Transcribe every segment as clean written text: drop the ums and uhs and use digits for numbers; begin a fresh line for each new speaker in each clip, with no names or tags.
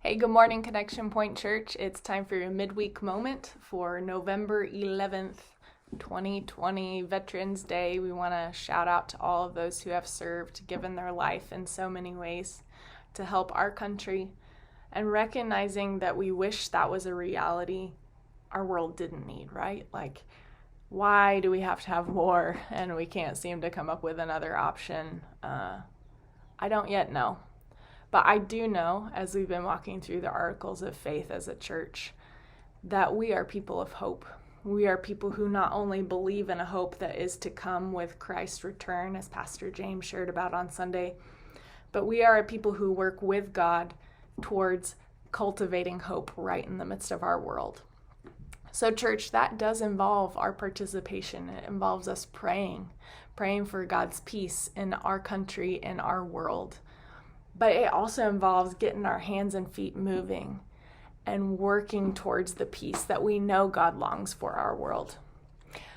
Hey, good morning, Connection Point Church. It's time for your Midweek Moment for November 11th, 2020, Veterans Day. We want to shout out to all of those who have served, given their life in so many ways to help our country, and recognizing that we wish that was a reality our world didn't need, right? Like, why do we have to have war and we can't seem to come up with another option? I don't yet know. But I do know, as we've been walking through the articles of faith as a church, that we are people of hope. We are people who not only believe in a hope that is to come with Christ's return, as Pastor James shared about on Sunday, but we are a people who work with God towards cultivating hope right in the midst of our world. So church, that does involve our participation. It involves us praying for God's peace in our country, in our world. But it also involves getting our hands and feet moving and working towards the peace that we know God longs for our world.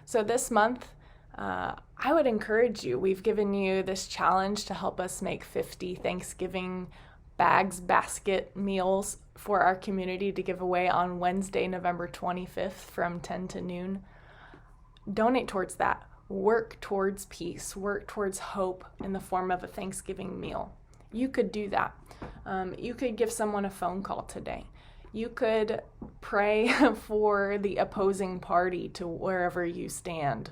So this month, I would encourage you, we've given you this challenge to help us make 50 Thanksgiving basket meals for our community to give away on Wednesday, November 25th from 10 to noon. Donate towards that. Work towards peace. Work towards hope in the form of a Thanksgiving meal. You could do that. You could give someone a phone call today. You could pray for the opposing party to wherever you stand.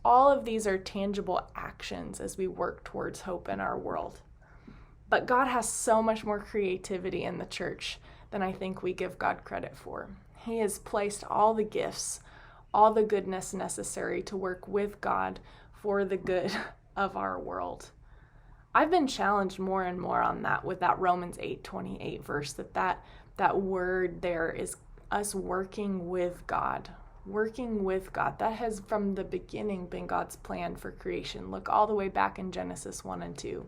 All of these are tangible actions as we work towards hope in our world. But God has so much more creativity in the church than I think we give God credit for. He has placed all the gifts, all the goodness necessary to work with God for the good of our world. I've been challenged more and more on that with that Romans 8:28 verse, that word there is us working with God. Working with God. That has from the beginning been God's plan for creation. Look all the way back in Genesis 1 and 2.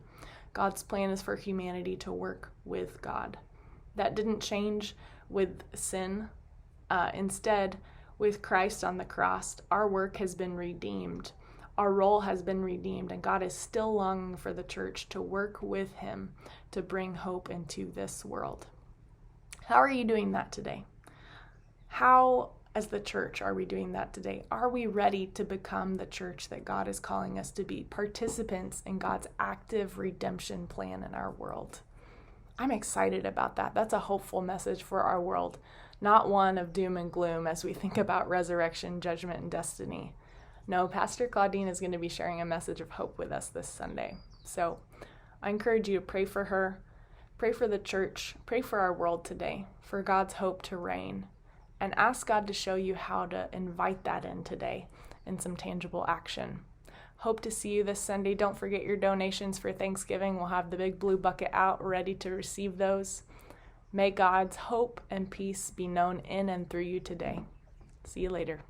God's plan is for humanity to work with God. That didn't change with sin. Instead, with Christ on the cross, our work has been redeemed. Our role has been redeemed, and God is still longing for the church to work with him to bring hope into this world. How are you doing that today? How, as the church, are we doing that today? Are we ready to become the church that God is calling us to be, participants in God's active redemption plan in our world? I'm excited about that. That's a hopeful message for our world, not one of doom and gloom as we think about resurrection, judgment, and destiny. No, Pastor Claudine is going to be sharing a message of hope with us this Sunday. So I encourage you to pray for her, pray for the church, pray for our world today, for God's hope to reign, and ask God to show you how to invite that in today in some tangible action. Hope to see you this Sunday. Don't forget your donations for Thanksgiving. We'll have the big blue bucket out ready to receive those. May God's hope and peace be known in and through you today. See you later.